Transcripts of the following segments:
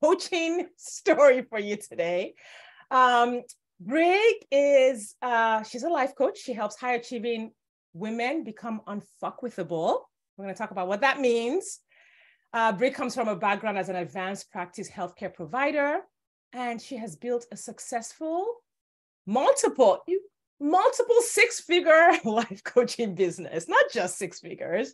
coaching story for you today. Brig is, she's a life coach. She helps high achieving women become unfuckwithable. We're going to talk about what that means. Brig comes from a background as an advanced practice healthcare provider, and she has built a successful multiple six-figure life coaching business, not just six figures.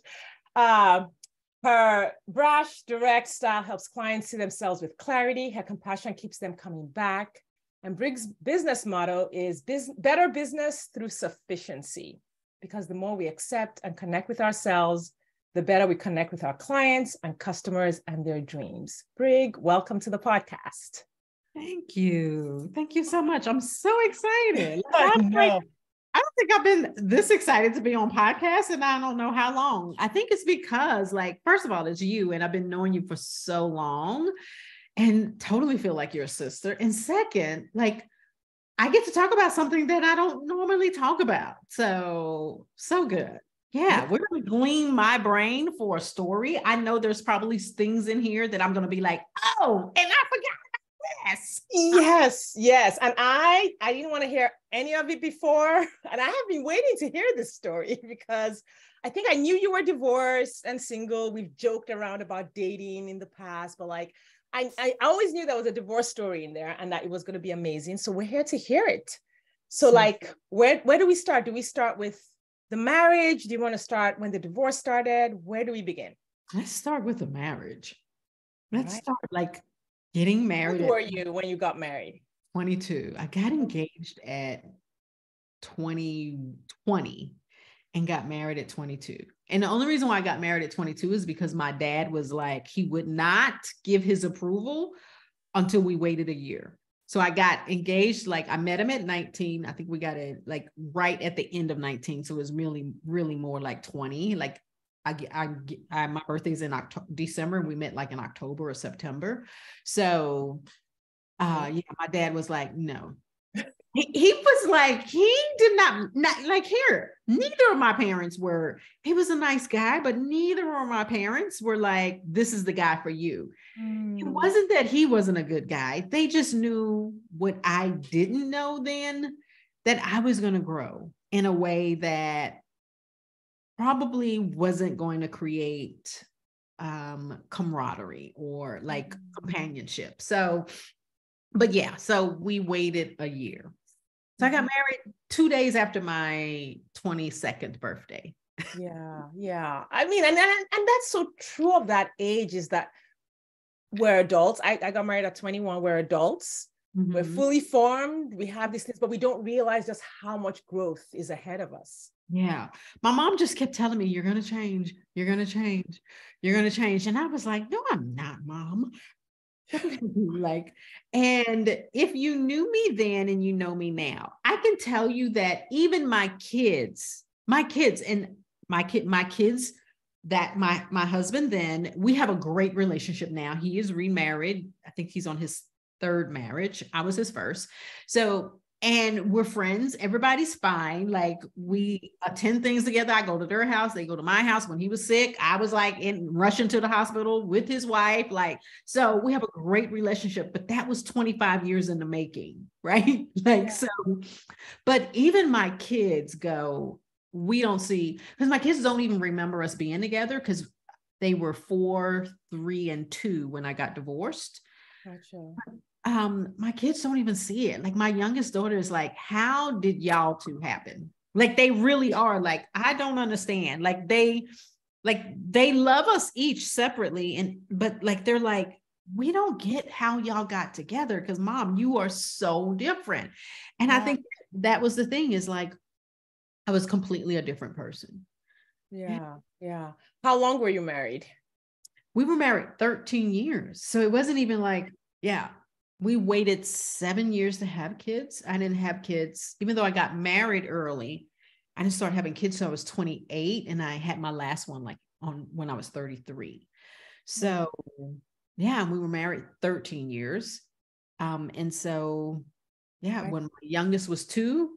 Her brash, direct style helps clients see themselves with clarity. Her compassion keeps them coming back. And Brig's business motto is better business through sufficiency, because the more we accept and connect with ourselves, the better we connect with our clients and customers and their dreams. Brig, welcome to the podcast. Thank you. Thank you so much. I'm so excited. I know. I don't think I've been this excited to be on podcasts, and I don't know how long. I think it's because, first of all, it's you, and I've been knowing you for so long and totally feel like you're a sister. And second, I get to talk about something that I don't normally talk about. So good. Yeah, we're going to glean my brain for a story. I know there's probably things in here that I'm going to be like, oh, and I forgot. Yes. And I didn't want to hear any of it before. And I have been waiting to hear this story because I think I knew you were divorced and single. We've joked around about dating in the past, but I always knew there was a divorce story in there and that it was going to be amazing. So we're here to hear it. So where do we start? Do we start with the marriage? Do you want to start when the divorce started? Where do we begin? Let's start with the marriage. Let's start getting married. How old were you when you got married? 22. I got engaged at 2020 and got married at 22. And the only reason why I got married at 22 is because my dad was he would not give his approval until we waited a year. So I got engaged, I met him at 19. I think we got it right at the end of 19. So it was really, really more like 20. My birthday's in December, and we met in October or September. So, my dad was no. He was he did not here. Neither of my parents were. He was a nice guy, but neither of my parents were this is the guy for you. It wasn't that he wasn't a good guy. They just knew what I didn't know then, that I was going to grow in a way that probably wasn't going to create camaraderie or companionship. So we waited a year. So I got married 2 days after my 22nd birthday. Yeah. I mean, and that's so true of that age, is that we're adults. I got married at 21. We're adults. Mm-hmm. We're fully formed. We have these things, but we don't realize just how much growth is ahead of us. Yeah. My mom just kept telling me, you're going to change. You're going to change. You're going to change. And I was like, no, I'm not, Mom. And if you knew me then and you know me now, I can tell you that even my kids that my husband then, we have a great relationship now. He is remarried. I think he's on his third marriage. I was his first. So, and we're friends. Everybody's fine. We attend things together. I go to their house. They go to my house. When he was sick, I was rushing to the hospital with his wife. So we have a great relationship, but that was 25 years in the making, right? So, but even my kids go, we don't see, because my kids don't even remember us being together because they were 4, 3, and 2 when I got divorced. Gotcha. My kids don't even see it. My youngest daughter is how did y'all two happen? They really are I don't understand. They love us each separately. But they're we don't get how y'all got together because Mom, you are so different. And I think that was the thing is I was completely a different person. Yeah. How long were you married? We were married 13 years. So it wasn't even we waited 7 years to have kids. I didn't have kids, even though I got married early. I didn't start having kids till I was 28, and I had my last one when I was 33. So we were married 13 years. And so, when my youngest was 2,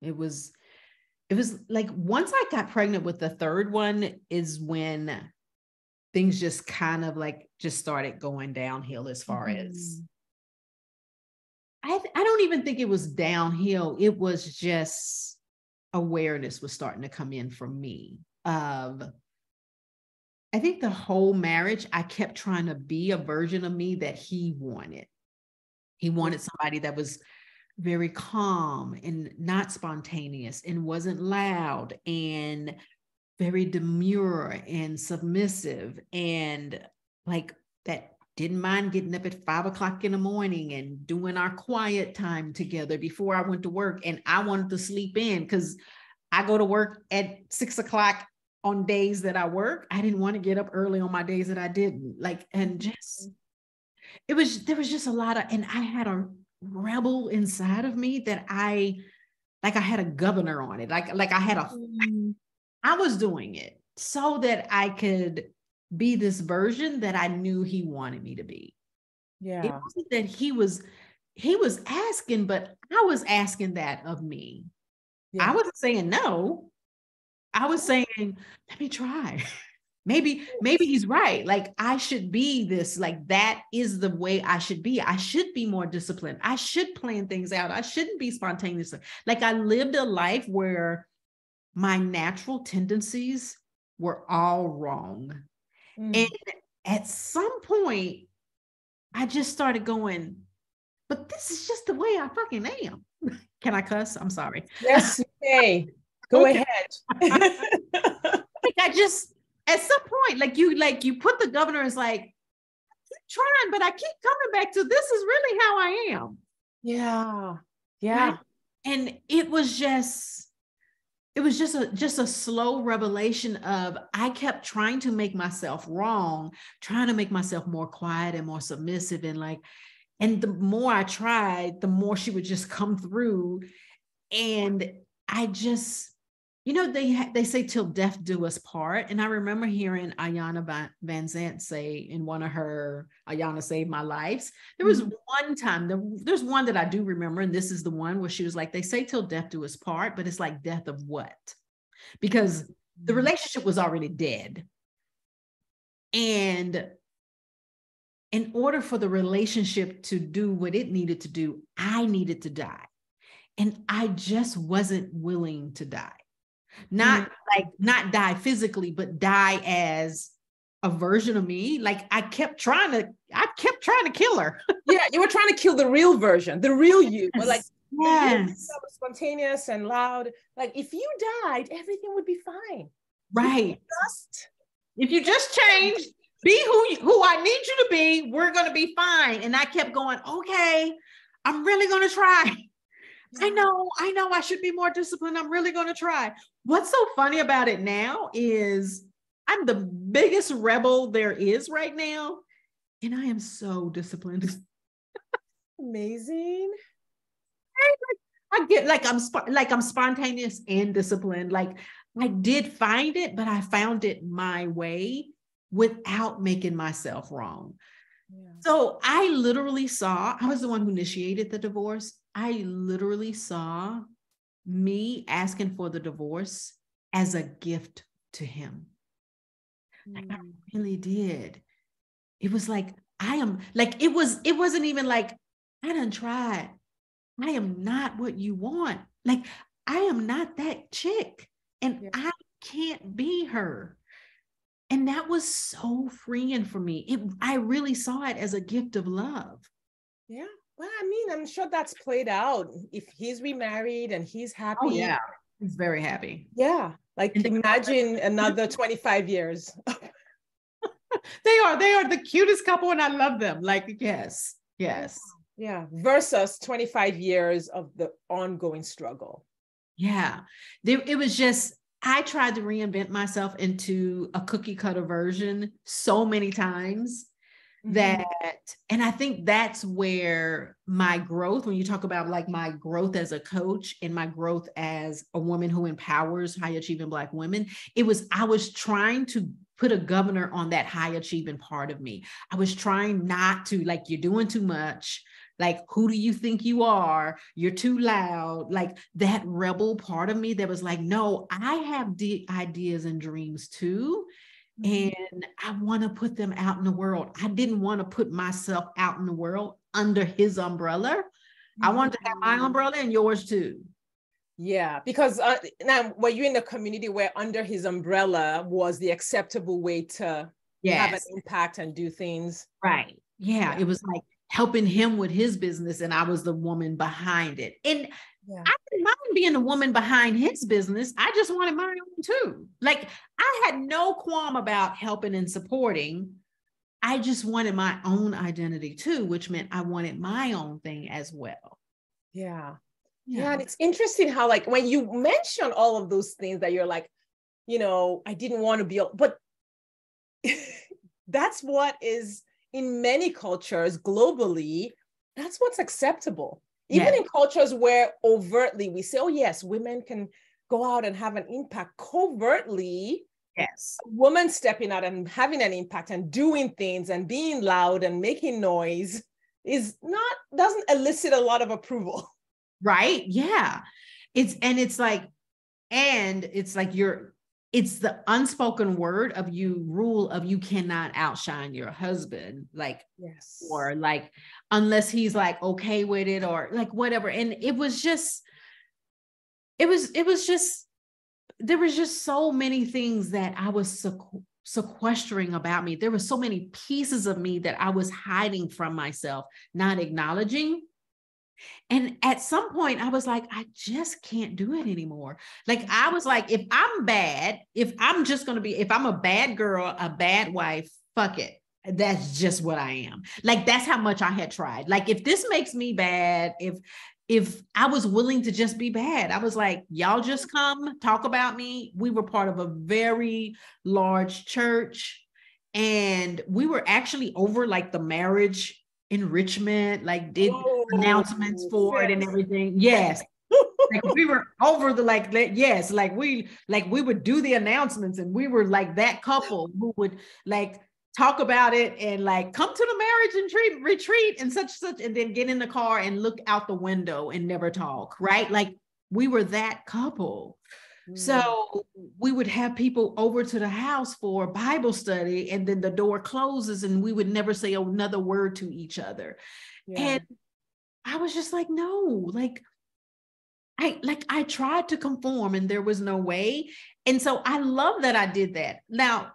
it was once I got pregnant with the third one is when things just kind of like just started going downhill as far as I don't even think it was downhill. It was just awareness was starting to come in for me of, I think the whole marriage, I kept trying to be a version of me that he wanted. He wanted somebody that was very calm and not spontaneous and wasn't loud and very demure and submissive and like that didn't mind getting up at 5 o'clock in the morning and doing our quiet time together before I went to work. And I wanted to sleep in because I go to work at 6 o'clock on days that I work. I didn't want to get up early on my days that I didn't like, and just, there was just a lot of, and I had a rebel inside of me that I had a governor on it. I was doing it so that I could be this version that I knew he wanted me to be. Yeah. It wasn't that he was asking, but I was asking that of me. Yeah. I wasn't saying no. I was saying, let me try. Maybe he's right. Like I should be this, like that is the way I should be. I should be more disciplined. I should plan things out. I shouldn't be spontaneous. Like I lived a life where my natural tendencies were all wrong. And at some point, I just started going, but this is just the way I fucking am. Can I cuss? I'm sorry. Yes, okay. Go ahead. Like I just, at some point, like you put the governor as like, I keep trying, but I keep coming back to this is really how I am. Yeah. Yeah. Right? And it was just a slow revelation of, I kept trying to make myself wrong, trying to make myself more quiet and more submissive. And the more I tried, the more she would just come through. And I just, they say till death do us part. And I remember hearing Ayanna Van Zandt say in one of her Ayanna Saved My Lives, there was one time, there's one that I do remember, and this is the one where she was like, they say till death do us part, but it's like death of what? Because the relationship was already dead. And in order for the relationship to do what it needed to do, I needed to die. And I just wasn't willing to die. Not die physically, but die as a version of me. Like I kept trying to kill her. Yeah, you were trying to kill the real version, the real you. Yes. Like yes, spontaneous and loud. Like if you died, everything would be fine. Right. If you just changed, be who I need you to be, we're gonna be fine. And I kept going, okay, I'm really gonna try. I know I should be more disciplined. I'm really going to try. What's so funny about it now is I'm the biggest rebel there is right now. And I am so disciplined. Amazing. I get I'm spontaneous and disciplined. Like I did find it, but I found it my way without making myself wrong. Yeah. So I was the one who initiated the divorce. I literally saw me asking for the divorce as a gift to him. Like I really did. It was like, it wasn't even like, I done tried. I am not what you want. Like, I am not that chick and I can't be her. And that was so freeing for me. I really saw it as a gift of love. Yeah. Well, I mean, I'm sure that's played out. If he's remarried and he's happy. Oh, yeah. He's very happy. Yeah. Like imagine another 25 years. They are the cutest couple and I love them. Like, yes. Yeah. Versus 25 years of the ongoing struggle. Yeah. It was just, I tried to reinvent myself into a cookie cutter version so many times. And I think that's where my growth, when you talk about like my growth as a coach and my growth as a woman who empowers high achieving Black women, I was trying to put a governor on that high achieving part of me. I was trying not to, like, you're doing too much. Like, who do you think you are? You're too loud. Like that rebel part of me that was like, no, I have ideas and dreams too. And I want to put them out in the world. I didn't want to put myself out in the world under his umbrella. I wanted to have my umbrella and yours too. Yeah, because now were you in a community where under his umbrella was the acceptable way to have an impact and do things? Right. Yeah. It was like helping him with his business, and I was the woman behind it. And I didn't mind being the woman behind his business. I just wanted my own too. Like, I had no qualm about helping and supporting. I just wanted my own identity too, which meant I wanted my own thing as well. Yeah. And it's interesting how, like, when you mention all of those things that you're like, I didn't want to be, but that's what is in many cultures globally, that's what's acceptable. Even in cultures where overtly we say, oh yes, women can go out and have an impact, covertly, a woman stepping out and having an impact and doing things and being loud and making noise doesn't elicit a lot of approval. Right. Yeah. It's the unspoken word of you cannot outshine your husband, or like, unless he's like okay with it or like whatever. And there was just so many things that I was sequestering about me. There were so many pieces of me that I was hiding from myself, not acknowledging. And at some point I was like, I just can't do it anymore. Like, I was like, if I'm a bad girl, a bad wife, fuck it. That's just what I am. Like, that's how much I had tried. Like, if this makes me bad, if I was willing to just be bad, I was like, y'all just come talk about me. We were part of a very large church, and we were actually over like the marriage enrichment, like did announcements for it and everything. Yes. Like, we were over the we would do the announcements, and we were like that couple who would like talk about it and like come to the marriage retreat and such, and then get in the car and look out the window and never talk. Right. Like, we were that couple. So we would have people over to the house for Bible study, and then the door closes and we would never say another word to each other. And I was just like, no, I tried to conform and there was no way. And so I love that I did that. Now,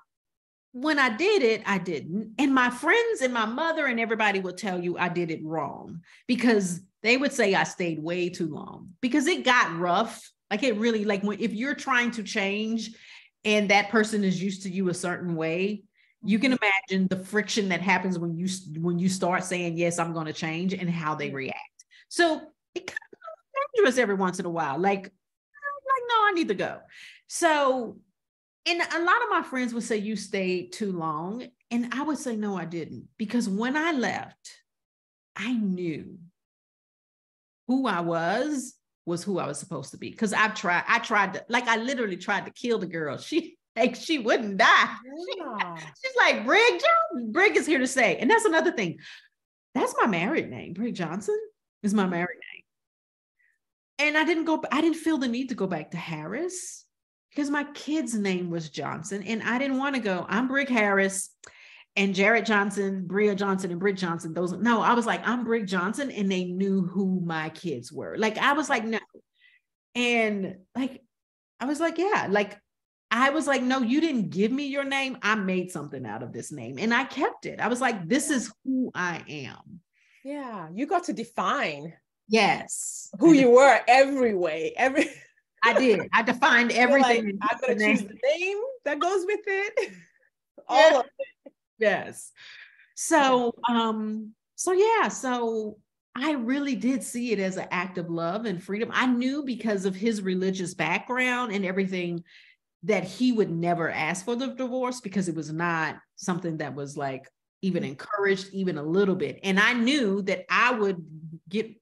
when I did it, I didn't. And my friends and my mother and everybody will tell you I did it wrong, because they would say I stayed way too long, because it got rough. Like, it really, like, if you're trying to change and that person is used to you a certain way, you can imagine the friction that happens when you start saying, yes, I'm going to change, and how they react. So it kind of dangerous every once in a while. Like, no, I need to go. So, and a lot of my friends would say, you stayed too long. And I would say, no, I didn't. Because when I left, I knew who I was who I was supposed to be. Because I literally tried to kill the girl. She wouldn't die. She's like, Brig is here to stay. And that's another thing. That's my married name. Brig Johnson is my married name. And I didn't feel the need to go back to Harris, because my kid's name was Johnson. And I didn't want to go, I'm Brig Harris and Jared Johnson, Bria Johnson, and Brig Johnson. I was like, I'm Brig Johnson. And they knew who my kids were. Like, I was like, no. And like, I was like, yeah, like, I was like, no, you didn't give me your name. I made something out of this name, and I kept it. I was like, this is who I am. Yeah. You got to define who you were every way. I did. I defined everything. Like, I'm going to choose the name that goes with it. All of it. Yes. So, so I really did see it as an act of love and freedom. I knew, because of his religious background and everything, that he would never ask for the divorce, because it was not something that was like even encouraged, even a little bit. And I knew that I would get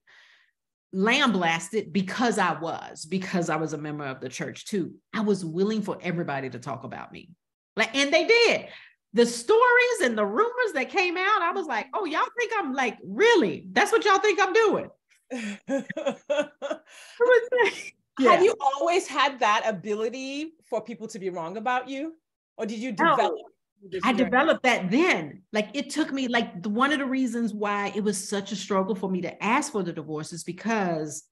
lambasted because I was a member of the church too. I was willing for everybody to talk about me. And they did. The stories and the rumors that came out, I was like, oh, y'all think I'm like, really? That's what y'all think I'm doing? Have you always had that ability for people to be wrong about you? Or did you No, develop this I journey? developed that then. Like it took me, like one of the reasons why it was such a struggle for me to ask for the divorce is because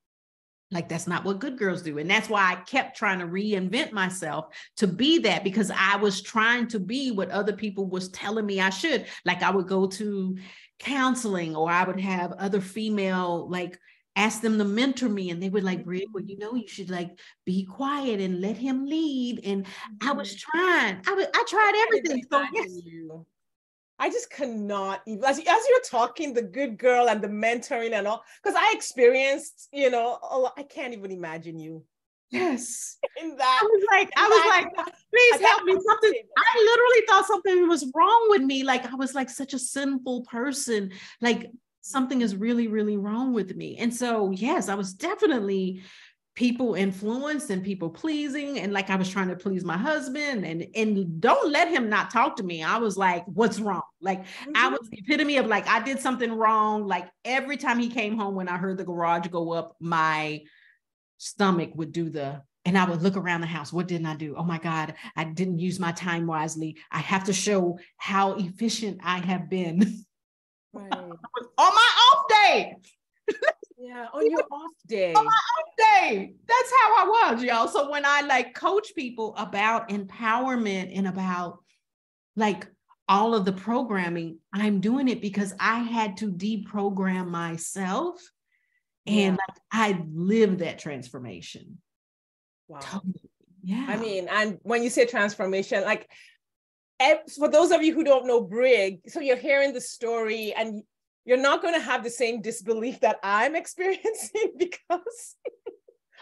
like that's not what good girls do. And that's why I kept trying to reinvent myself to be that, because I was trying to be what other people was telling me I should. Like I would go to counseling, or I would have other female, like ask them to mentor me, and they would like, Brig, well, you know, you should like be quiet and let him lead. And I was trying, I tried Can't even everything. So yes. imagine you. I just cannot even, as you're talking, the good girl and the mentoring and all, because I experienced, you know, a lot, I can't even imagine you Yes. in that. I was like, please help me. Something, I literally thought something was wrong with me. Like I was like such a sinful person. Like something is really, really wrong with me. And so, yes, I was definitely people influenced and people pleasing. And like I was trying to please my husband, and don't let him not talk to me. I was like, what's wrong? Like I was the epitome of like, I did something wrong. Like every time he came home, when I heard the garage go up, my stomach would do and I would look around the house. What didn't I do? Oh my God, I didn't use my time wisely. I have to show how efficient I have been. Right. On my off day. Yeah, on your off day. On my off day. That's how I was, y'all. So when I like coach people about empowerment and about like all of the programming, I'm doing it because I had to deprogram myself. And like, I lived that transformation. Wow. Totally. Yeah. I mean, and when you say transformation, like for those of you who don't know Brig, so you're hearing the story and you're not going to have the same disbelief that I'm experiencing, because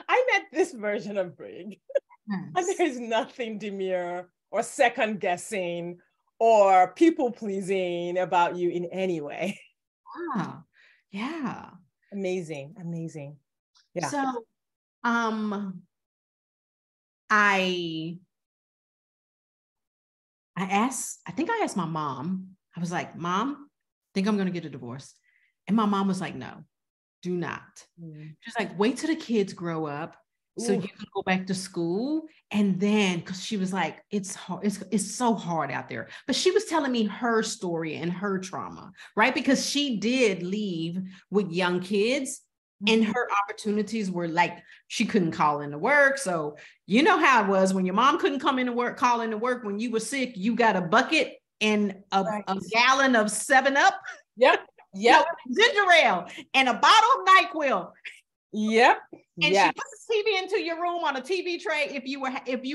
I met this version of Brig. Yes. And there is nothing demure or second guessing or people pleasing about you in any way. Wow. Yeah. Amazing. Amazing. Yeah. So, I think I asked my mom, I was like, Mom, I think I'm going to get a divorce. And my mom was like, no, do not. She's like, wait till the kids grow up so you can go back to school. And then, because she was like, it's hard, it's so hard out there. But she was telling me her story and her trauma, right? Because she did leave with young kids. And her opportunities were like, she couldn't call into work. So you know how it was when your mom couldn't come into work, call into work. When you were sick, you got a bucket and a gallon of 7-Up. Yep. Yep. Ginger ale and a bottle of NyQuil. Yep. And she put the TV into your room on a TV tray if you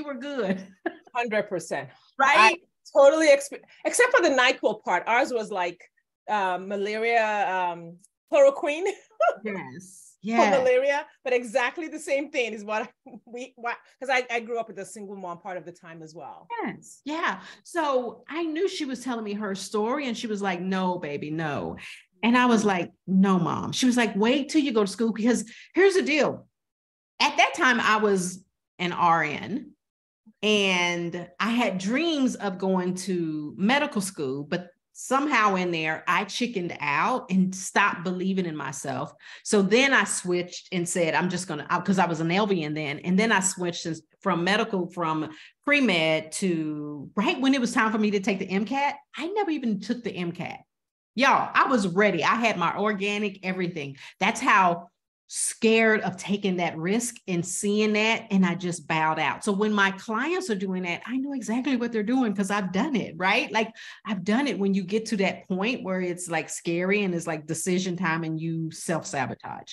were good. 100%. Right? I totally except for the NyQuil part. Ours was like malaria, chloroquine. Yes. For malaria, but exactly the same thing is what because I grew up with a single mom part of the time as well. Yes. Yeah. So I knew she was telling me her story, and she was like, no, baby, no. And I was like, no, Mom. She was like, wait till you go to school, because here's the deal. At that time, I was an RN, and I had dreams of going to medical school, but somehow in there, I chickened out and stopped believing in myself. So then I switched and said, I'm just going to, because I was an LVN then. And then I switched from pre-med to right when it was time for me to take the MCAT. I never even took the MCAT. Y'all, I was ready. I had my organic, everything. That's how scared of taking that risk and seeing that, and I just bowed out. So when my clients are doing that, I know exactly what they're doing because I've done it, right? Like I've done it when you get to that point where it's like scary and it's like decision time and you self-sabotage.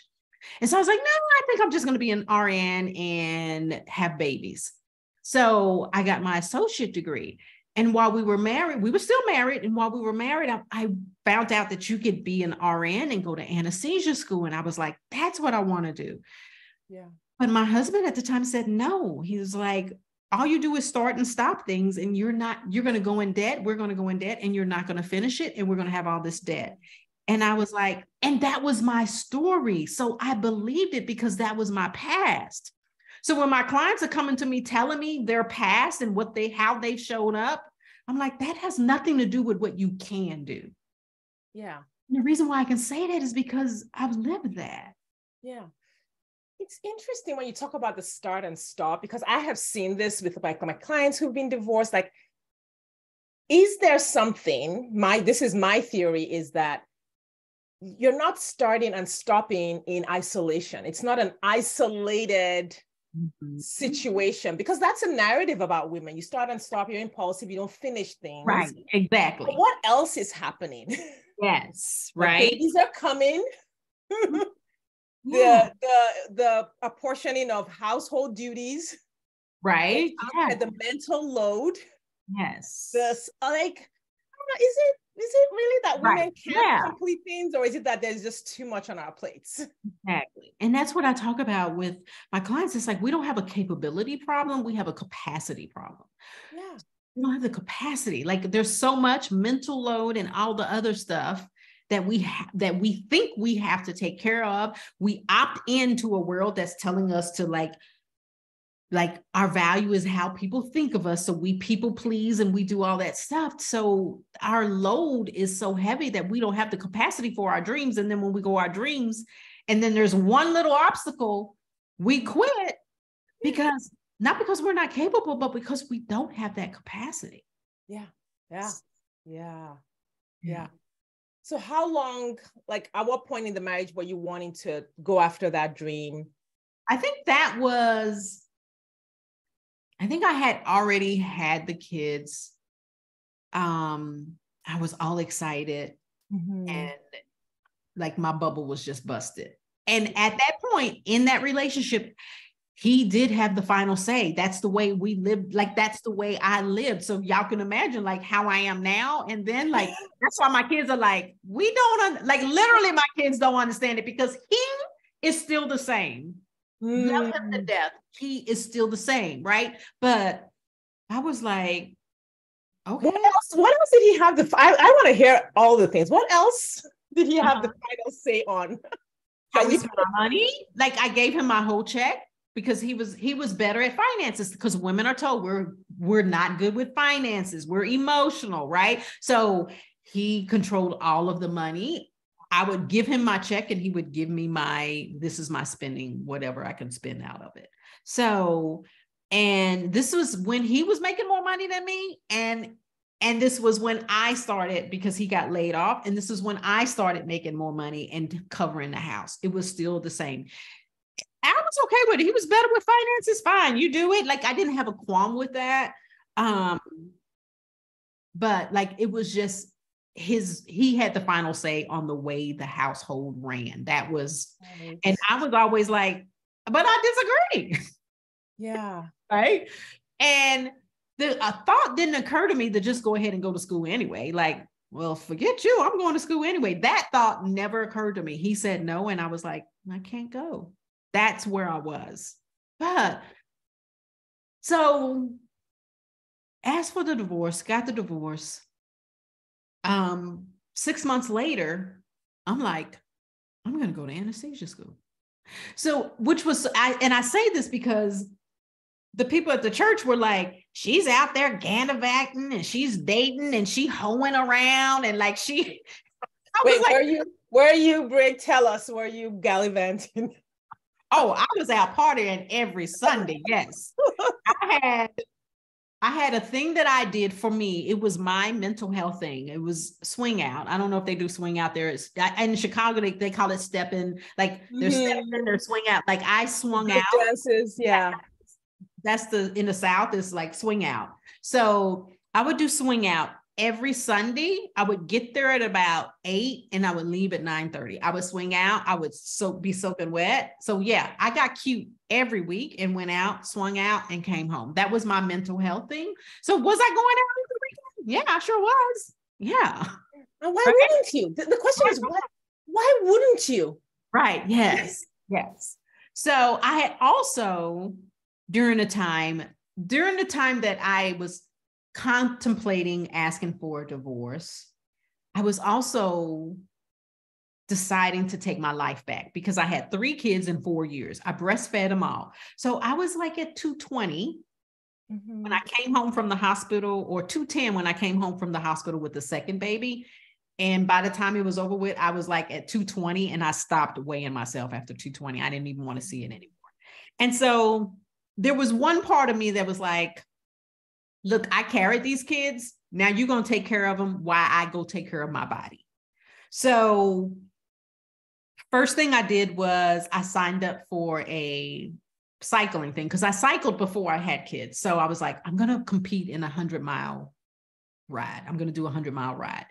And so I was like, no, I think I'm just going to be an RN and have babies. So I got my associate degree. And while we were married, we were still married. And while we were married, I found out that you could be an RN and go to anesthesia school. And I was like, that's what I want to do. Yeah. But my husband at the time said, no. He was like, all you do is start and stop things. And you're going to go in debt. We're going to go in debt and you're not going to finish it. And we're going to have all this debt. And I was like, and that was my story. So I believed it because that was my past. So when my clients are coming to me, telling me their past and how they've shown up, I'm like, that has nothing to do with what you can do. Yeah. And the reason why I can say that is because I've lived that. Yeah. It's interesting when you talk about the start and stop, because I have seen this with like my clients who've been divorced. Like is there something, this is my theory, is that you're not starting and stopping in isolation. It's not an isolated situation, because that's a narrative about women. You start and stop, you're impulsive, you don't finish things. Right, exactly. But what else is happening? Yes, The right. babies are coming. Yeah. The apportioning of household duties. Right. Yeah. The mental load. Yes. This, like, I don't know, is it really that women can't complete things, or is it that there's just too much on our plates? Exactly. And that's what I talk about with my clients. It's like, we don't have a capability problem. We have a capacity problem. Yeah. We don't have the capacity. Like, there's so much mental load and all the other stuff that we think we have to take care of. We opt into a world that's telling us to like our value is how people think of us. So we people please and we do all that stuff. So our load is so heavy that we don't have the capacity for our dreams. And then when we go our dreams, and then there's one little obstacle, we quit, because not because we're not capable, but because we don't have that capacity. Yeah. So how long, like at what point in the marriage were you wanting to go after that dream? I think I had already had the kids. I was all excited, and like my bubble was just busted. And at that point in that relationship, he did have the final say. That's the way we lived. Like, that's the way I lived. So y'all can imagine like how I am now. And then like, that's why my kids are like, we don't, like literally my kids don't understand it, because he is still the same. Love him to death. He is still the same, right? But I was like, okay. What else did he have I want to hear all the things. What else did he have the final say on? How we spent our money? Like, I gave him my whole check, because he was better at finances, because women are told we're not good with finances. We're emotional, right? So he controlled all of the money. I would give him my check and he would give me this is my spending, whatever I can spend out of it. So, and this was when he was making more money than me. And this was when I started, because he got laid off. And this is when I started making more money and covering the house. It was still the same. I was okay with it. He was better with finances. Fine. You do it. Like, I didn't have a qualm with that. But like, it was just he had the final say on the way the household ran. That was, and I was always like, but I disagree. Yeah. Right. And a thought didn't occur to me to just go ahead and go to school anyway. Like, well, forget you. I'm going to school anyway. That thought never occurred to me. He said no. And I was like, I can't go. That's where I was. But so as for the divorce, got the divorce. 6 months later, I'm like, I'm going to go to anesthesia school. So, I say this because the people at the church were like, she's out there gandavacting and she's dating and she hoeing around and like she. Wait, like, where are you, Brig? Tell us, were you gallivanting? Oh, I was out partying every Sunday. Yes. I had a thing that I did for me. It was my mental health thing. It was swing out. I don't know if they do swing out there. In Chicago, they call it stepping. Like, they're stepping, they're swing out. Like, I swung out. Dances, yeah. That's in the South, is like swing out. So I would do swing out every Sunday. I would get there at about 8 and I would leave at 9:30. I would swing out. I would be soaking wet. So yeah, I got cute every week and went out, swung out, and came home. That was my mental health thing. So was I going out every weekend? Yeah, I sure was. Yeah. And why wouldn't you? The question is, why wouldn't you? Right. Yes. Yes. So I had also, during the time that I was contemplating asking for a divorce, I was also deciding to take my life back, because I had 3 kids in 4 years. I breastfed them all. So I was like at 220 when I came home from the hospital, or 210 when I came home from the hospital with the second baby. And by the time it was over with, I was like at 220, and I stopped weighing myself after 220. I didn't even want to see it anymore. And so there was one part of me that was like, look, I carried these kids. Now you're going to take care of them while I go take care of my body. So first thing I did was I signed up for a cycling thing because I cycled before I had kids. So I was like, I'm going to compete in a 100-mile ride. I'm going to do a 100-mile ride.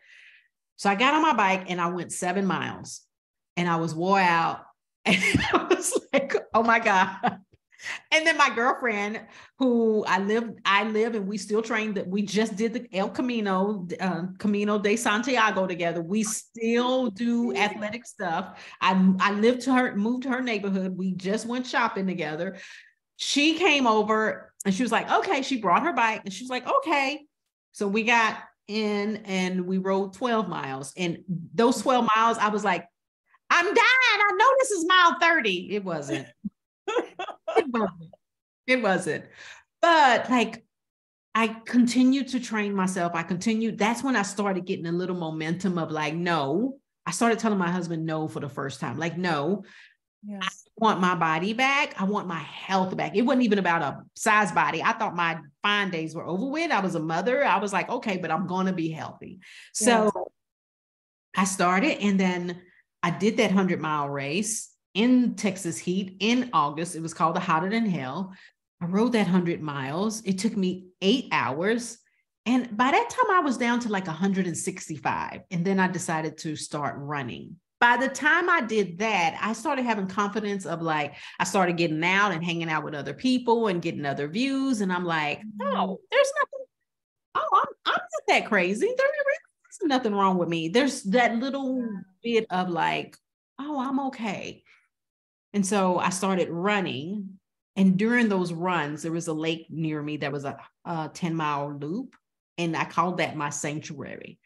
So I got on my bike and I went 7 miles and I was wore out. And I was like, oh my God. And then my girlfriend, who I live and we still train, that we just did the El Camino, Camino de Santiago together. We still do athletic stuff. I moved to her neighborhood. We just went shopping together. She came over and she was like, okay, she brought her bike and she was like, okay. So we got in and we rode 12 miles. And those 12 miles, I was like, I'm dying. I know this is mile 30. It wasn't. It wasn't. But like, I continued to train myself. That's when I started getting a little momentum of like, no. I started telling my husband no for the first time. Like, no, yes. I want my body back. I want my health back. It wasn't even about a size body. I thought my fine days were over with. I was a mother. I was like, okay, but I'm going to be healthy. So yes. I started, and then I did that 100-mile race in Texas heat in August. It was called the Hotter Than Hell. I rode that 100 miles. It took me 8 hours. And by that time I was down to like 165. And then I decided to start running. By the time I did that, I started having confidence of like, I started getting out and hanging out with other people and getting other views. And I'm like, oh, there's nothing. Oh, I'm not that crazy. There's nothing wrong with me. There's that little bit of like, oh, I'm okay. And so I started running. And during those runs, there was a lake near me that was a 10-mile loop. And I called that my sanctuary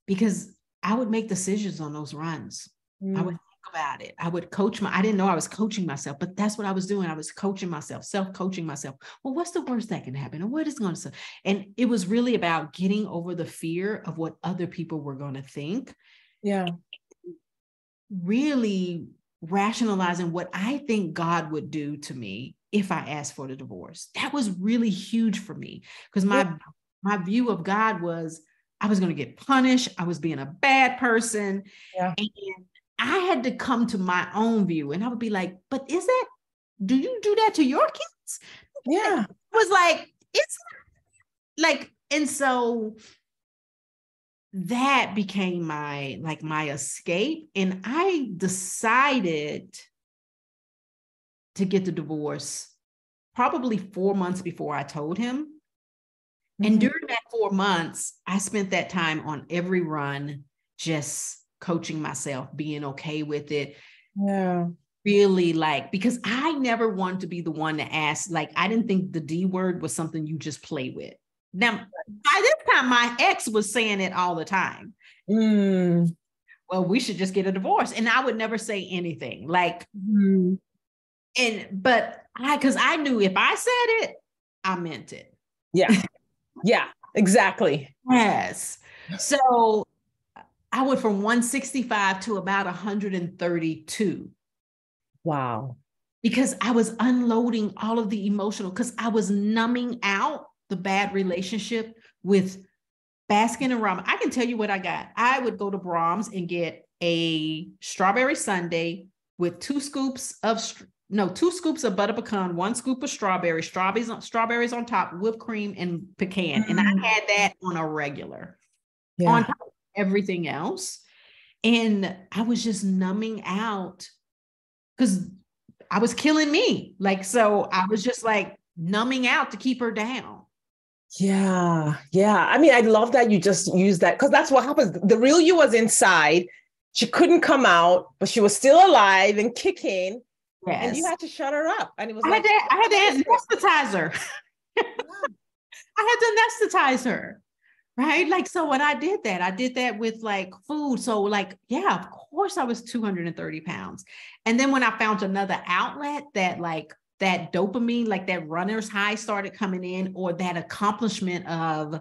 because I would make decisions on those runs. I would think about it. I would I didn't know I was coaching myself, but that's what I was doing. I was coaching myself, self-coaching myself. Well, what's the worst that can happen? And what is going to, and it was really about getting over the fear of what other people were going to think. Yeah. Really rationalizing what I think God would do to me if I asked for the divorce. That was really huge for me because my view of God was I was going to get punished. I was being a bad person. Yeah. And I had to come to my own view, and I would be like, but do you do that to your kids? Yeah. It was like, it's like, and so that became my escape. And I decided to get the divorce probably 4 months before I told him. Mm-hmm. And during that 4 months, I spent that time on every run, just coaching myself, being okay with it. Yeah. Really because I never wanted to be the one to ask, I didn't think the D word was something you just play with. Now, by this time, my ex was saying it all the time. Well, we should just get a divorce. And I would never say anything because I knew if I said it, I meant it. Yeah. Yeah, exactly. Yes. So I went from 165 to about 132. Wow. Because I was unloading all of the emotional, because I was numbing out the bad relationship with Baskin and Ramen. I can tell you what I got. I would go to Brahms and get a strawberry sundae with 2 scoops of butter pecan, 1 scoop of strawberries on top, whipped cream and pecan. And I had that on a regular, on top of everything else. And I was just numbing out because I was killing me. So I was just numbing out to keep her down. Yeah. Yeah. I mean, I love that you just used that because that's what happens. The real you was inside. She couldn't come out, but she was still alive and kicking. Yes. And you had to shut her up. And it was I had to anesthetize her. I had to anesthetize her. Right. So when I did that with food. So of course I was 230 pounds. And then when I found another outlet that that dopamine, that runner's high started coming in, or that accomplishment of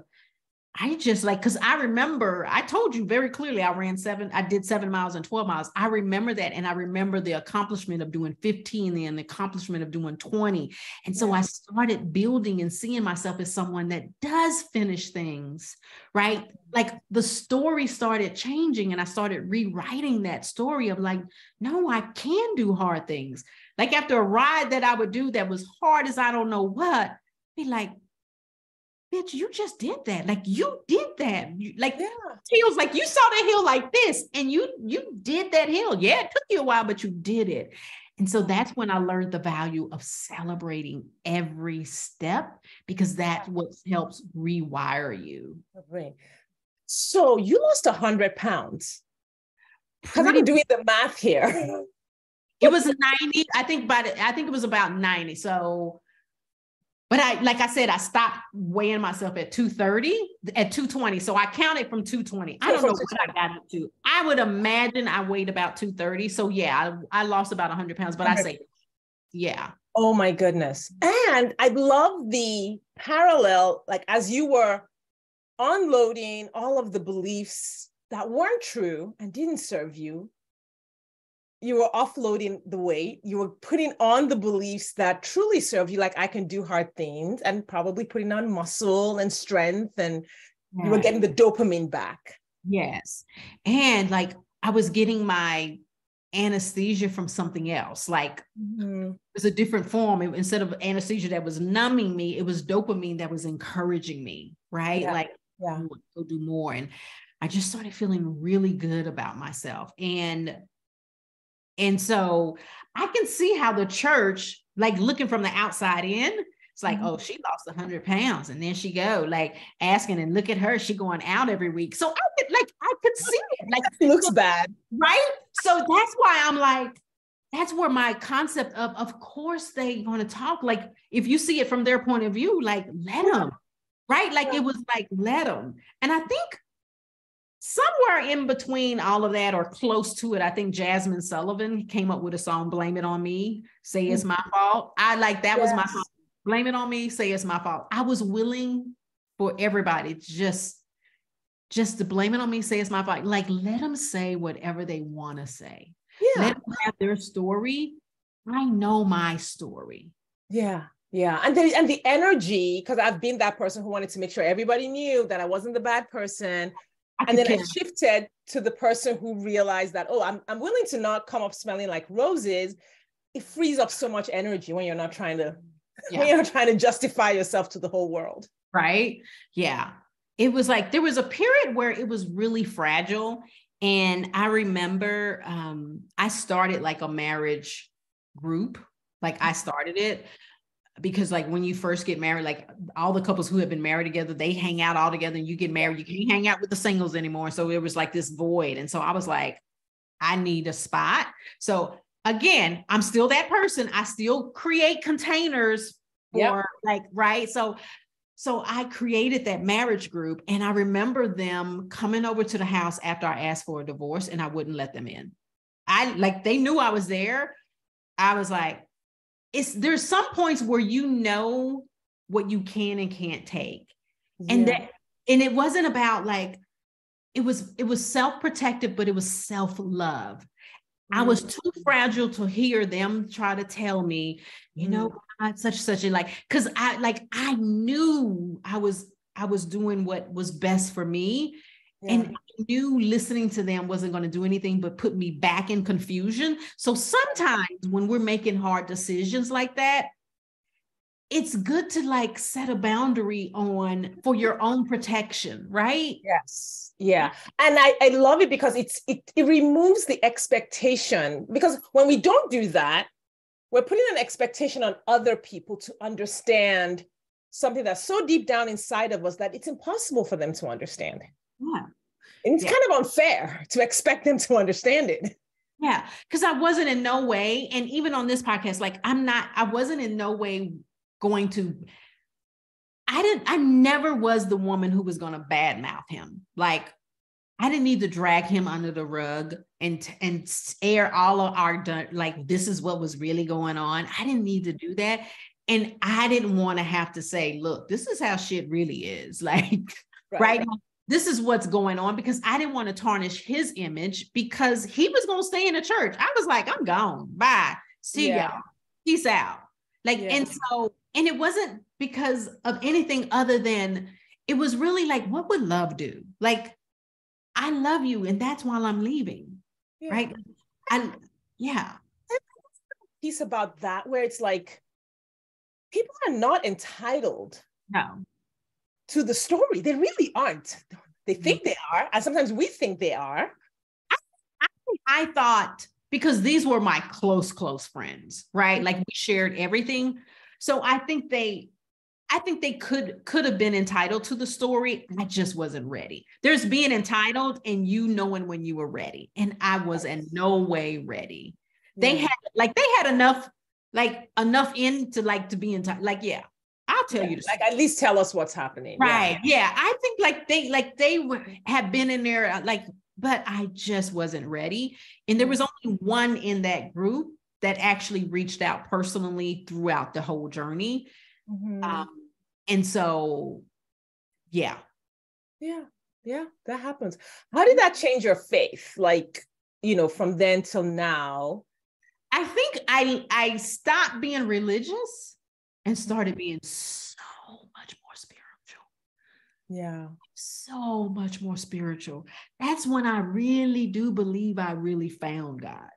I just like, because I remember, I told you very clearly, I did 7 miles and 12 miles. I remember that. And I remember the accomplishment of doing 15 and the accomplishment of doing 20. And so I started building and seeing myself as someone that does finish things, right? Like the story started changing and I started rewriting that story of like, no, I can do hard things. Like after a ride that I would do that was hard as I don't know what, be like, bitch, you just did that. Like you did that. Hills, like you saw that hill like this and you did that hill. Yeah, it took you a while, but you did it. And so that's when I learned the value of celebrating every step, because that's what helps rewire you. So you lost 100 pounds. Because I'm doing the math here. It was 90. I think it was about 90. So but like I said, I stopped weighing myself at 230, at 220. So I counted from 220. I don't know what I got up to. I would imagine I weighed about 230. So yeah, I lost about 100 pounds, but I say, yeah. Oh my goodness. And I love the parallel, like as you were unloading all of the beliefs that weren't true and didn't serve you, you were offloading the weight, you were putting on the beliefs that truly serve you, like I can do hard things, and probably putting on muscle and strength, and you were getting the dopamine back. Yes. And like I was getting my anesthesia from something else. Like it was a different form. Instead of anesthesia that was numbing me, it was dopamine that was encouraging me, right? Go do more. And I just started feeling really good about myself. And so I can see how the church, like looking from the outside in, it's like, oh, she lost 100 pounds. And then she go like asking, and look at her, she going out every week. So I could see it. Like it looks bad. Right. So that's why I'm like, that's where my concept of course they going to talk. Like if you see it from their point of view, like let them, right? Like it was like, let them. And I think somewhere in between all of that or close to it, I think Jasmine Sullivan came up with a song, Blame It On Me, Say It's My Fault. I like, that was my song. Blame It On Me, Say It's My Fault. I was willing for everybody just to blame it on me, say it's my fault. Like, let them say whatever they want to say. Yeah. Let them have their story. I know my story. Yeah. Yeah. And the energy, because I've been that person who wanted to make sure everybody knew that I wasn't the bad person. And then I shifted to the person who realized that, oh, I'm willing to not come up smelling like roses. It frees up so much energy when you're not trying to, when you're trying to justify yourself to the whole world. Right. Yeah. It was like, there was a period where it was really fragile. And I remember I started like a marriage group. Like I started it because like when you first get married, like all the couples who have been married together, they hang out all together and you get married, you can't hang out with the singles anymore. So it was like this void. And so I was like, I need a spot. So again, I'm still that person. I still create containers for like, right. So I created that marriage group, and I remember them coming over to the house after I asked for a divorce, and I wouldn't let them in. They knew I was there. I was like, there's some points where you know what you can and can't take. And it wasn't about like, it was self-protective, but it was self-love. I was too fragile to hear them try to tell me, you know, such and like, because I knew I was doing what was best for me. And I knew listening to them wasn't going to do anything but put me back in confusion. So sometimes when we're making hard decisions like that, it's good to like set a boundary for your own protection, right? Yes. Yeah. And I love it because it removes the expectation, because when we don't do that, we're putting an expectation on other people to understand something that's so deep down inside of us that it's impossible for them to understand. Yeah. And it's kind of unfair to expect them to understand it. Yeah. Because I wasn't in no way, and even on this podcast, like I wasn't in no way going to, I never was the woman who was going to badmouth him. Like I didn't need to drag him under the rug and air all of our, like, this is what was really going on. I didn't need to do that. And I didn't want to have to say, look, this is how shit really is. Like, right? This is what's going on, because I didn't want to tarnish his image, because he was going to stay in the church. I was like, I'm gone. Bye. See y'all. Peace out. Like, and so, and it wasn't because of anything other than it was really like, what would love do? Like, I love you, and that's why I'm leaving. Right. Piece about that, where it's like, people are not entitled to the story. They really aren't. They think they are, and sometimes we think they are. I thought, because these were my close friends, right? Like, we shared everything. So I think they could have been entitled to the story. I just wasn't ready. There's being entitled and you knowing when you were ready. And I was in no way ready. They had enough in to be entitled. Like, I'll tell you. Like, at least tell us what's happening. Right. Yeah. I think they have been in there, but I just wasn't ready. And there was only one in that group that actually reached out personally throughout the whole journey. And so, that happens. How did that change your faith? Like, from then till now? I think I stopped being religious and started being so much more spiritual. Yeah. So much more spiritual. That's when I really do believe I really found God.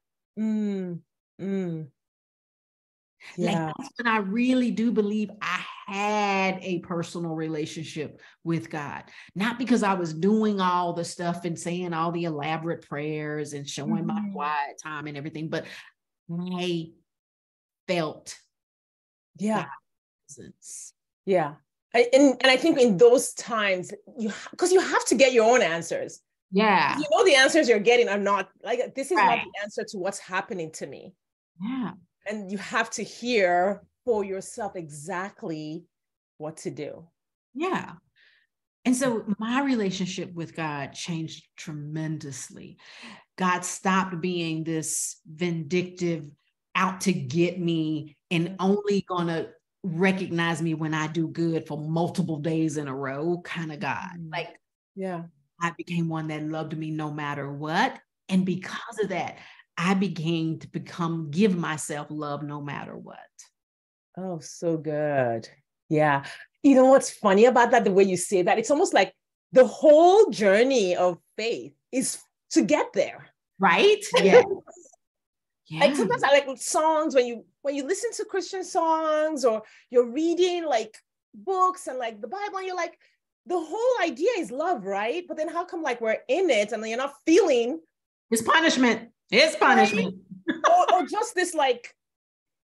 Like, that's when I really do believe I had a personal relationship with God. Not because I was doing all the stuff and saying all the elaborate prayers and showing my quiet time and everything, but I felt God's presence. Yeah. And I think in those times, because you have to get your own answers. Yeah. The answers you're getting are not, like, this is not the answer to what's happening to me. Yeah. And you have to hear for yourself exactly what to do. Yeah. And so my relationship with God changed tremendously. God stopped being this vindictive, out to get me, and only gonna recognize me when I do good for multiple days in a row kind of God. Like, I became one that loved me no matter what. And because of that, I began to give myself love no matter what. Oh, so good. Yeah. You know what's funny about that? The way you say that, it's almost like the whole journey of faith is to get there. Right? Yeah. Like, sometimes I like songs, when you listen to Christian songs, or you're reading like books and like the Bible, and you're like, the whole idea is love, right? But then how come, like, we're in it and then you're not feeling? It's punishment. It's punishment. Right? or just this, like,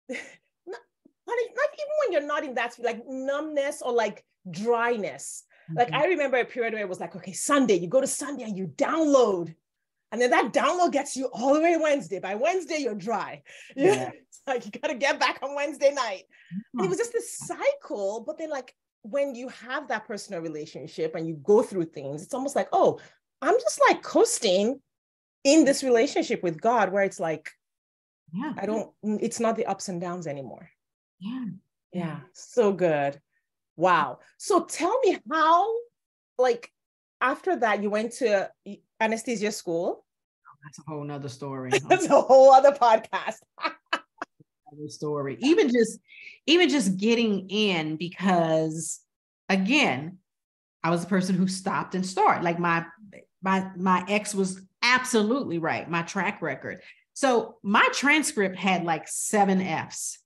not even when you're not in that, like, numbness or like dryness. Like, I remember a period where it was like, okay, Sunday, you go to Sunday and you download. And then that download gets you all the way to Wednesday. By Wednesday, you're dry. It's like, you got to get back on Wednesday night. And it was just this cycle. But then, like, when you have that personal relationship and you go through things, it's almost like, oh, I'm just like coasting in this relationship with God, where it's like, it's not the ups and downs anymore. Yeah. So good. Wow. So tell me how, like, after that, you went to anesthesia school. That's a whole nother story. That's a whole other podcast. Story. Even just getting in, because again, I was the person who stopped and started. Like, my ex was absolutely right. My track record. So my transcript had like 7 Fs.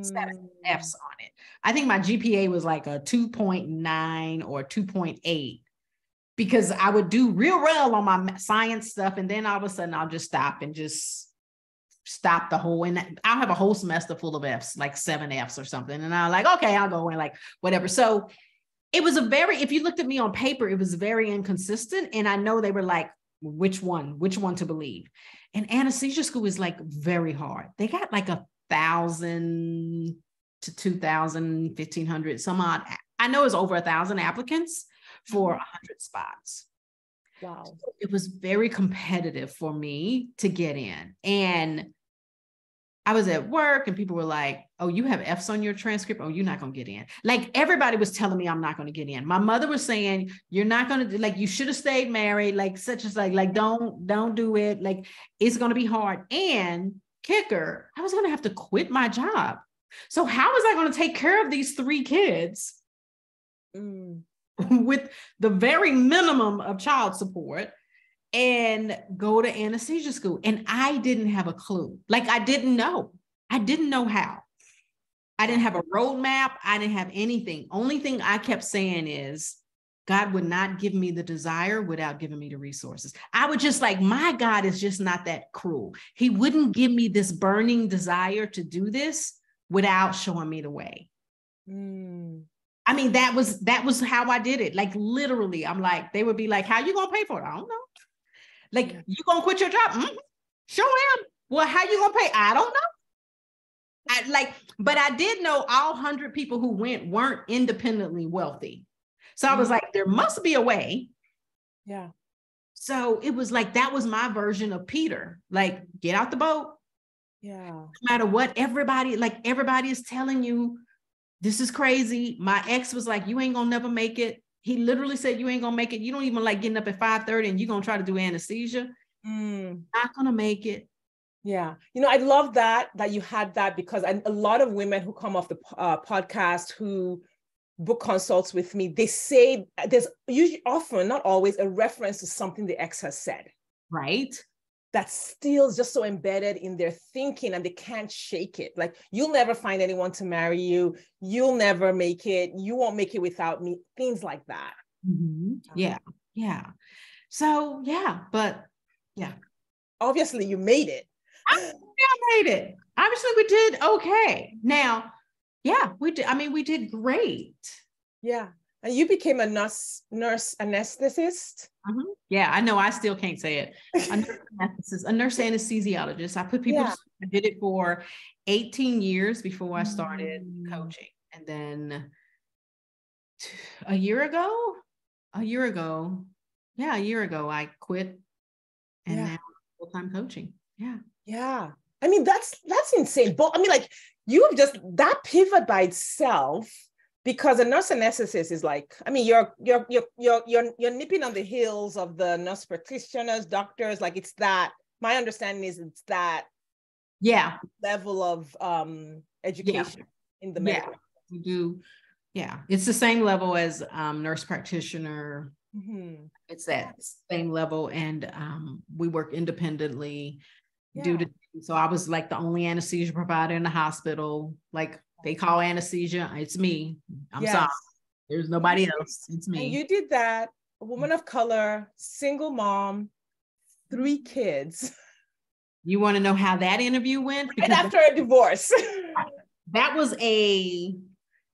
7 Fs on it. I think my GPA was like a 2.9 or 2.8, because I would do real well on my science stuff. And then all of a sudden I'll just stop the whole, and I'll have a whole semester full of Fs, like 7 Fs or something. And I'm like, okay, I'll go in, like, whatever. So it was if you looked at me on paper, it was very inconsistent. And I know they were like, which one to believe. And anesthesia school is like very hard. They got like 1,000 to 2,000, 1,500, some odd. I know it's over 1,000 applicants for 100 spots. Wow. So it was very competitive for me to get in. And I was at work and people were like, oh, you have F's on your transcript. Oh, you're not going to get in. Like everybody was telling me I'm not going to get in. My mother was saying, you're not going to do, like, you should have stayed married. Like such as like, don't do it. Like it's going to be hard. And kicker, I was going to have to quit my job. So how was I going to take care of these 3 kids with the very minimum of child support and go to anesthesia school? And I didn't have a clue. Like I didn't know how. I didn't have a roadmap. I didn't have anything. Only thing I kept saying is God would not give me the desire without giving me the resources. I would just like, my God is just not that cruel. He wouldn't give me this burning desire to do this without showing me the way. I mean, that was how I did it. Like literally, I'm like, they would be like, how you going to pay for it? I don't know. Like, you going to quit your job? Sure am. Well, how you going to pay? I don't know. But I did know all 100 people who went weren't independently wealthy. So I was like, there must be a way. Yeah. So it was like, that was my version of Peter. Like, get out the boat. Yeah. No matter what, everybody is telling you, this is crazy. My ex was like, you ain't gonna never make it. He literally said, you ain't gonna make it. You don't even like getting up at 5:30 and you're gonna try to do anesthesia. Not gonna make it. Yeah. You know, I love that you had that, because a lot of women who come off the podcast who book consults with me, they say there's usually, often, not always, a reference to something the ex has said. Right. That's still just so embedded in their thinking and they can't shake it. Like, you'll never find anyone to marry you. You'll never make it. You won't make it without me. Things like that. Yeah. Yeah. So, yeah. But yeah. Obviously you made it. I made it. Obviously we did okay. Now, yeah, we did. I mean, we did great. Yeah. And you became a nurse anesthetist. Yeah, I know. I still can't say it. A nurse anesthesiologist. I put people. I did it for 18 years before I started coaching, and then a year ago, I quit, and now full-time coaching. Yeah. I mean, that's insane. But I mean, like, you've just, that pivot by itself. Because a nurse anesthetist is like, I mean, you're nipping on the heels of the nurse practitioners, doctors. Like, it's that. My understanding is it's that. Level of education in the medical. We do. Yeah, it's the same level as nurse practitioner. It's that same level, and we work independently. So I was like the only anesthesia provider in the hospital. Like, they call anesthesia, it's me. I'm sorry. There's nobody else. It's me. And you did that, a woman of color, single mom, 3 kids. You want to know how that interview went? Right after a divorce. That was a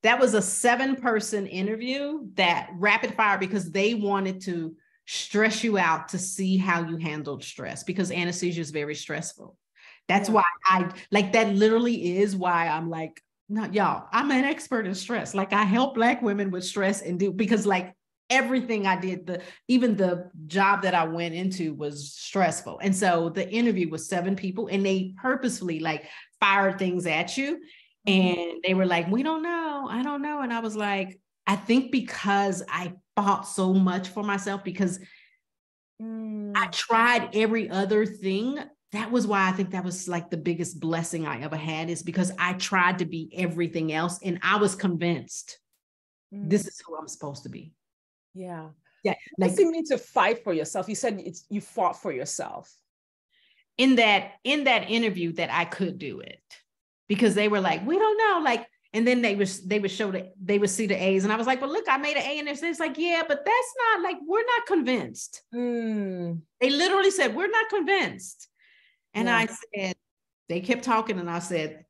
7-person interview, that rapid fire, because they wanted to stress you out to see how you handled stress, because anesthesia is very stressful. That's why that literally is why I'm like, no, y'all, I'm an expert in stress. Like, I help Black women with stress because like everything I did, even the job that I went into was stressful. And so the interview was 7 people, and they purposefully like fired things at you. And they were like, we don't know. I don't know. And I was like, I think because I fought so much for myself, because I tried every other thing. That was why I think that was like the biggest blessing I ever had, is because I tried to be everything else. And I was convinced this is who I'm supposed to be. Yeah. Like, what does it mean to fight for yourself? You said you fought for yourself. In that interview, that I could do it, because they were like, we don't know. Like, and then they would see the A's. And I was like, well, look, I made an A. And it's like, yeah, but that's not, like, we're not convinced. They literally said, we're not convinced. And I said, they kept talking, and I said,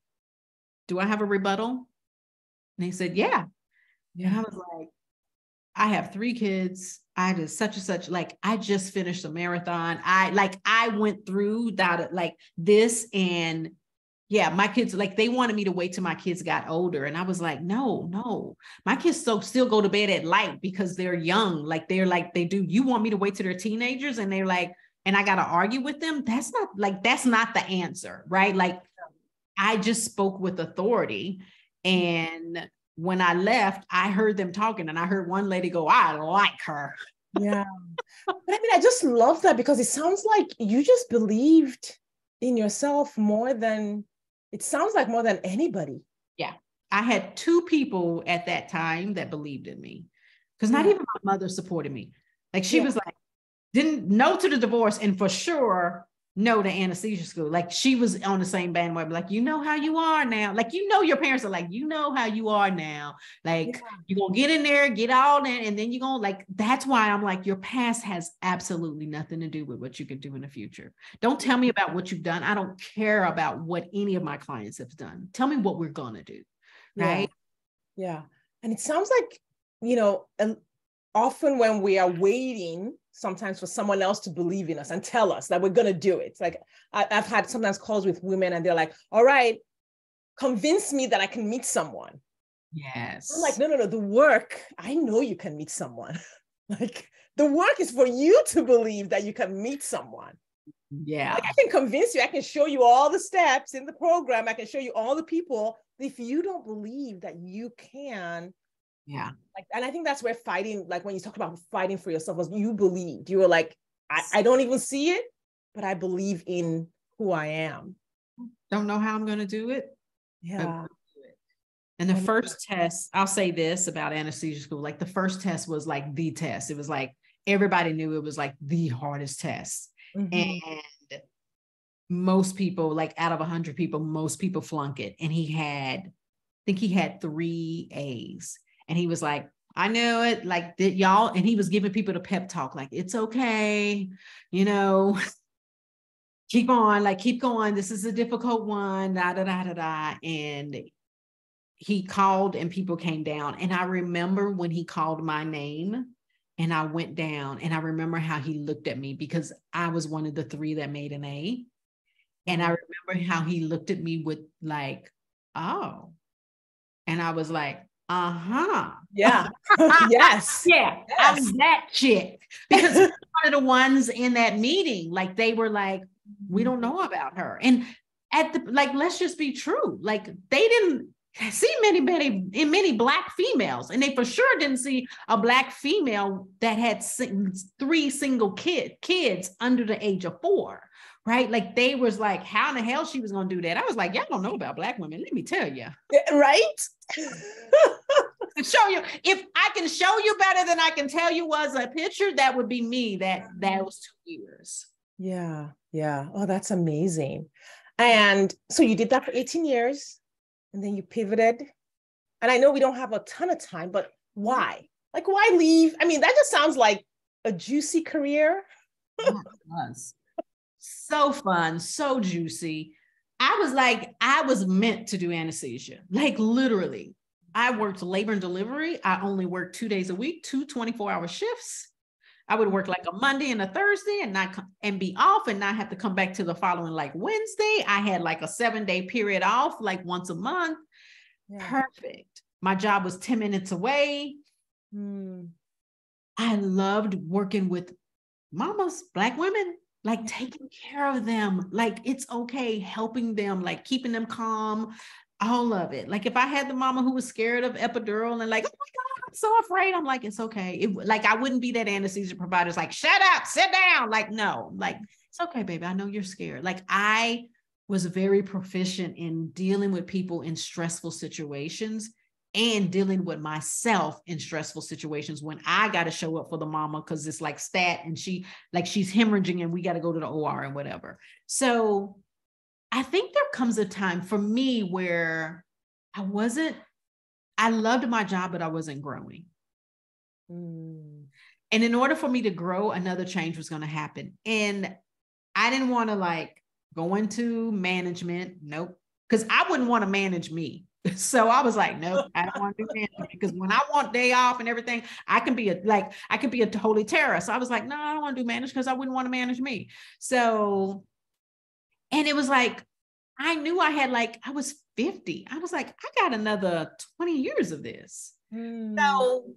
do I have a rebuttal? And they said, yeah. And I was like, I have 3 kids. I did such and such, like, I just finished a marathon. I went through that, like this. And my kids, like, they wanted me to wait till my kids got older. And I was like, no, my kids still go to bed at light because they're young. Like, they do. You want me to wait till they're teenagers? And they're like, and I got to argue with them. That's not the answer, right? Like, I just spoke with authority. And when I left, I heard them talking, and I heard one lady go, I like her. Yeah. But I mean, I just love that, because it sounds like you just believed in yourself more than anybody. Yeah. I had 2 people at that time that believed in me, because not Yeah. even my mother supported me. Like, she was like, didn't no to the divorce, and for sure no to anesthesia school. Like, she was on the same bandwagon, like, you know how you are now. Like, you know, your parents are like, you know how you are now. Like, you're gonna get in there, get all in, and then you're gonna, like, that's why I'm like, your past has absolutely nothing to do with what you can do in the future. Don't tell me about what you've done. I don't care about what any of my clients have done. Tell me what we're gonna do. Right. Yeah. And it sounds like, you know, often when we are waiting sometimes for someone else to believe in us and tell us that we're going to do it. It's like, I've had sometimes calls with women, and they're like, all right, convince me that I can meet someone. Yes. I'm like, no, the work, I know you can meet someone. Like, the work is for you to believe that you can meet someone. Yeah. Like, I can convince you, I can show you all the steps in the program, I can show you all the people. If you don't believe that you can, yeah. Like, and I think that's where fighting, like when you talk about fighting for yourself, was you believed. You were like, I don't even see it, but I believe in who I am. Don't know how I'm going to do it. Yeah. And the first test, I'll say this about anesthesia school, like the first test was like the test. It was like, everybody knew it was like the hardest test. Mm-hmm. And most people, like out of 100 people, most people flunk it. And I think he had 3 A's. And he was like, I knew it, like, did y'all, and he was giving people the pep talk, like, it's okay, you know, keep on, like, keep going. This is a difficult one, da, da, da, da, da. And he called and people came down. And I remember when he called my name and I went down, and I remember how he looked at me, because I was one of the 3 that made an A. And I remember how he looked at me with like, oh, and I was like, uh-huh. Yeah. Yes. Yeah. Yes. I'm that chick. Because one of the ones in that meeting, like, they were like, we don't know about her. And at the, like, let's just be true. Like, they didn't see many Black females. And they for sure didn't see a Black female that had 3 single kids under the age of 4. Right? Like, they was like, how in the hell she was going to do that? I was like, y'all don't know about Black women. Let me tell you. Right? Show you, if I can show you better than I can tell you was a picture, that would be me. That was 2 years. Yeah. Yeah. Oh, that's amazing. And so you did that for 18 years, and then you pivoted. And I know we don't have a ton of time, but why? Like, why leave? I mean, that just sounds like a juicy career. Yeah, it was. So fun, so juicy. I was meant to do anesthesia, like, literally. I worked labor and delivery. I only worked 2 days a week, 2 24-hour shifts. I would work like a Monday and a Thursday and be off and not have to come back to the following, like, Wednesday. I had like a 7-day period off, like, once a month. Yeah. Perfect. My job was 10 minutes away. I loved working with mamas, Black women, like, taking care of them. Like, it's okay, helping them, like, keeping them calm, all of it. Like, if I had the mama who was scared of epidural and like, oh my God, I'm so afraid, I'm like, it's okay. Like, I wouldn't be that anesthesia provider. It's like, shut up, sit down. Like, no, like, it's okay, baby. I know you're scared. Like, I was very proficient in dealing with people in stressful situations and dealing with myself in stressful situations when I got to show up for the mama, because it's like stat and she's hemorrhaging and we got to go to the OR and whatever. So I think there comes a time for me where I loved my job, but I wasn't growing. And in order for me to grow, another change was going to happen. And I didn't want to, like, go into management. Nope. Because I wouldn't want to manage me. So I was like, nope, I don't want to do management, because when I want day off and everything, I can be a holy terror. So I was like, no, I don't want to do manage, because I wouldn't want to manage me. So, and it was like, I knew I was 50. I was like, I got another 20 years of this. So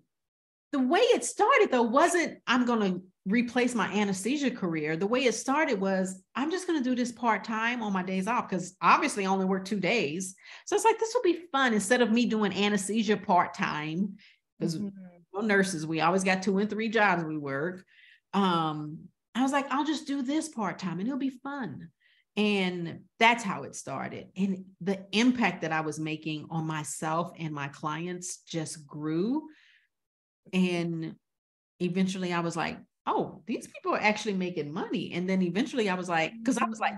the way it started, though, wasn't, I'm going to replace my anesthesia career, the way it started was, I'm just going to do this part-time on my days off, because obviously I only work 2 days. So it's like, this will be fun, instead of me doing anesthesia part-time, because nurses, we always got 2 and 3 jobs we work. I was like, I'll just do this part-time and it'll be fun. And that's how it started. And the impact that I was making on myself and my clients just grew. And eventually I was like, oh, these people are actually making money. And then eventually I was like, because I was like,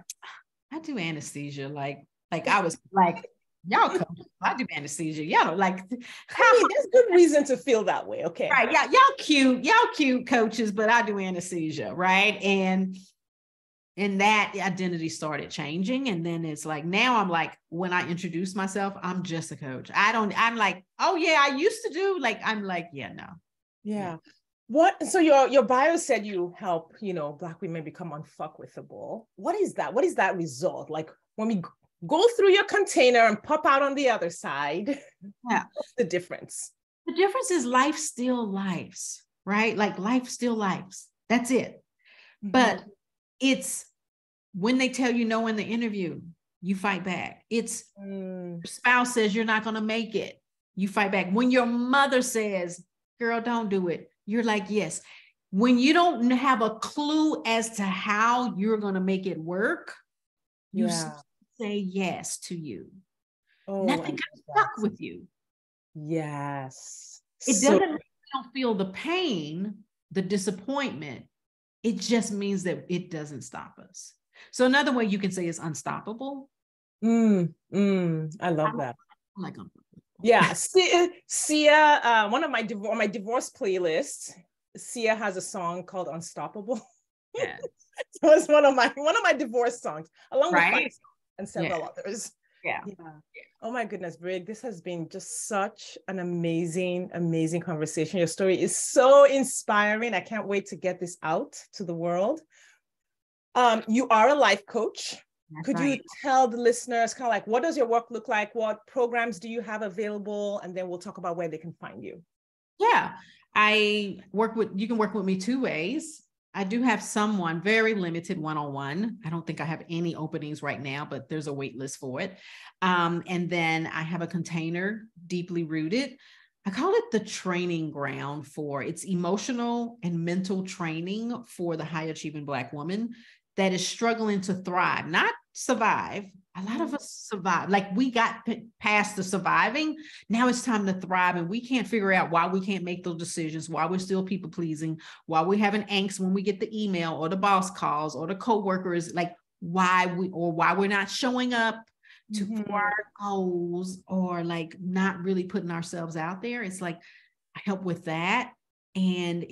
I do anesthesia. Like I was like, y'all come, I do anesthesia. Y'all like, there's good reason to feel that way. Okay. Right. Yeah. Y'all cute coaches, but I do anesthesia. Right. And that identity started changing. And then it's like, now I'm like, when I introduce myself, I'm just a coach. I'm like, oh yeah, I used to do, like, I'm like, yeah, no. Yeah. So your bio said you help, Black women become unfuckwithable. What is that? What is that result? Like, when we go through your container and pop out on the other side, what's the difference? The difference is life still lives, right? Like, life still lives. That's it. But it's when they tell you no in the interview, you fight back. It's your spouse says you're not going to make it, you fight back. When your mother says, girl, don't do it, you're like, yes. When you don't have a clue as to how you're going to make it work, you say yes to you. Nothing comes stuck with you. Yes. It doesn't mean you don't feel the pain, the disappointment. It just means that it doesn't stop us. So another way you can say is unstoppable. I love that. Like, yeah. Sia, one of my divorce playlists, Sia has a song called Unstoppable. Yeah. So it's one of my divorce songs, along with Fight and several others. Yeah. Oh my goodness, Brig, this has been just such an amazing, amazing conversation. Your story is so inspiring. I can't wait to get this out to the world. You are a life coach. Could you tell the listeners kind of like, what does your work look like? What programs do you have available? And then we'll talk about where they can find you. Yeah, you can work with me 2 ways. I do have someone very limited one-on-one. I don't think I have any openings right now, but there's a wait list for it. And then I have a container, Deeply Rooted. I call it the training ground it's emotional and mental training for the high achieving Black woman that is struggling to thrive, not survive. A lot of us survive. Like, we got past the surviving. Now it's time to thrive. And we can't figure out why we can't make those decisions, why we're still people pleasing, why we're having angst when we get the email or the boss calls or the coworkers, like why we're not showing up for our goals, or like not really putting ourselves out there. It's like, I help with that. And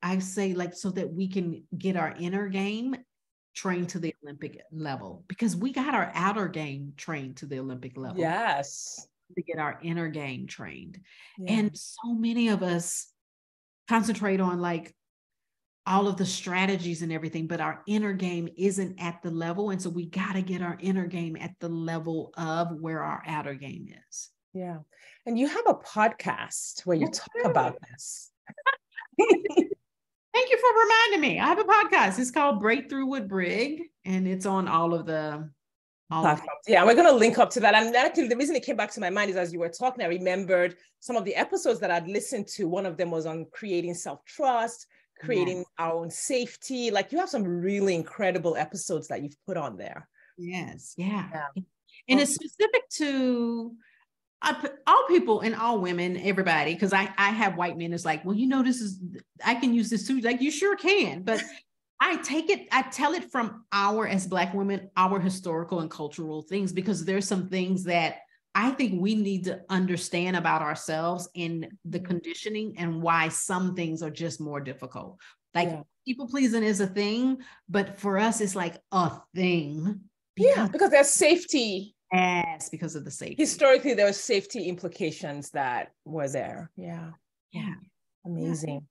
I say, like, so that we can get our inner game trained to the Olympic level, because we got our outer game trained to the Olympic level. Yes. To get our inner game trained. Yeah. And so many of us concentrate on like all of the strategies and everything, but our inner game isn't at the level. And so we got to get our inner game at the level of where our outer game is. Yeah. And you have a podcast where you talk about this. Thank you for reminding me. I have a podcast. It's called Breakthrough with Brig, and it's on all of the platforms. Yeah, we're going to link up to that. And actually, the reason it came back to my mind is, as you were talking, I remembered some of the episodes that I'd listened to. One of them was on creating self-trust, creating our own safety. Like, you have some really incredible episodes that you've put on there. Yes. Yeah. And it's specific to all people and all women, everybody, because I have white men. It's like, well, I can use this too. Like, you sure can. But I tell it from as Black women, our historical and cultural things, because there's some things that I think we need to understand about ourselves and the conditioning and why some things are just more difficult. Like, people pleasing is a thing, but for us, it's like a thing. Because there's safety. Yes, because of the safety. Historically, there were safety implications that were there. Yeah. Amazing.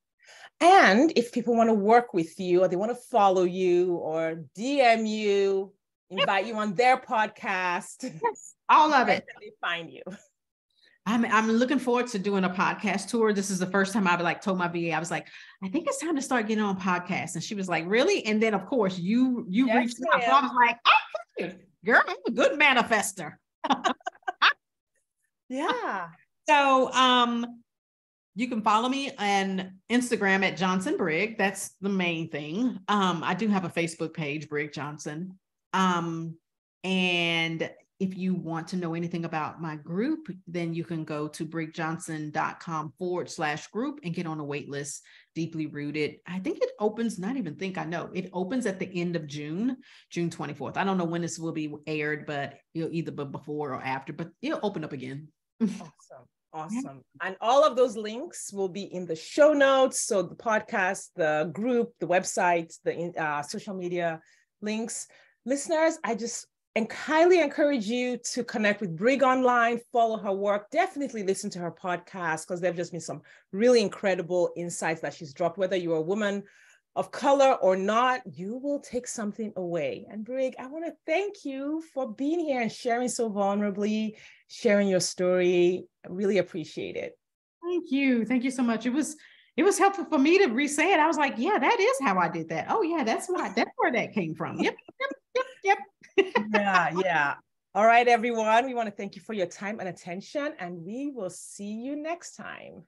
Yeah. And if people want to work with you, or they want to follow you or DM you, invite you on their podcast, all of it, they find you. I'm looking forward to doing a podcast tour. This is the first time I've like told my VA, I was like, I think it's time to start getting on podcasts. And she was like, really? And then of course you Yes, reached out. So I was like, okay, girl, I'm a good manifester. Yeah. So you can follow me on Instagram at Johnson Brig. That's the main thing. I do have a Facebook page, Brig Johnson. And if you want to know anything about my group, then you can go to brigjohnson.com/group and get on a wait list, Deeply Rooted. I think it opens, not even think I know, it opens at the end of June 24th. I don't know when this will be aired, but it'll either be before or after, but it'll open up again. Awesome. Awesome. And all of those links will be in the show notes. So the podcast, the group, the website, the social media links. Listeners, I just highly encourage you to connect with Brig online, follow her work, definitely listen to her podcast because there have just been some really incredible insights that she's dropped. Whether you're a woman of color or not, you will take something away. And Brig, I want to thank you for being here and sharing so vulnerably, sharing your story. I really appreciate it. Thank you. Thank you so much. It was helpful for me to re-say it. I was like, yeah, that is how I did that. Oh yeah, that's where that came from. Yep. Yeah. All right, everyone. We want to thank you for your time and attention, and we will see you next time.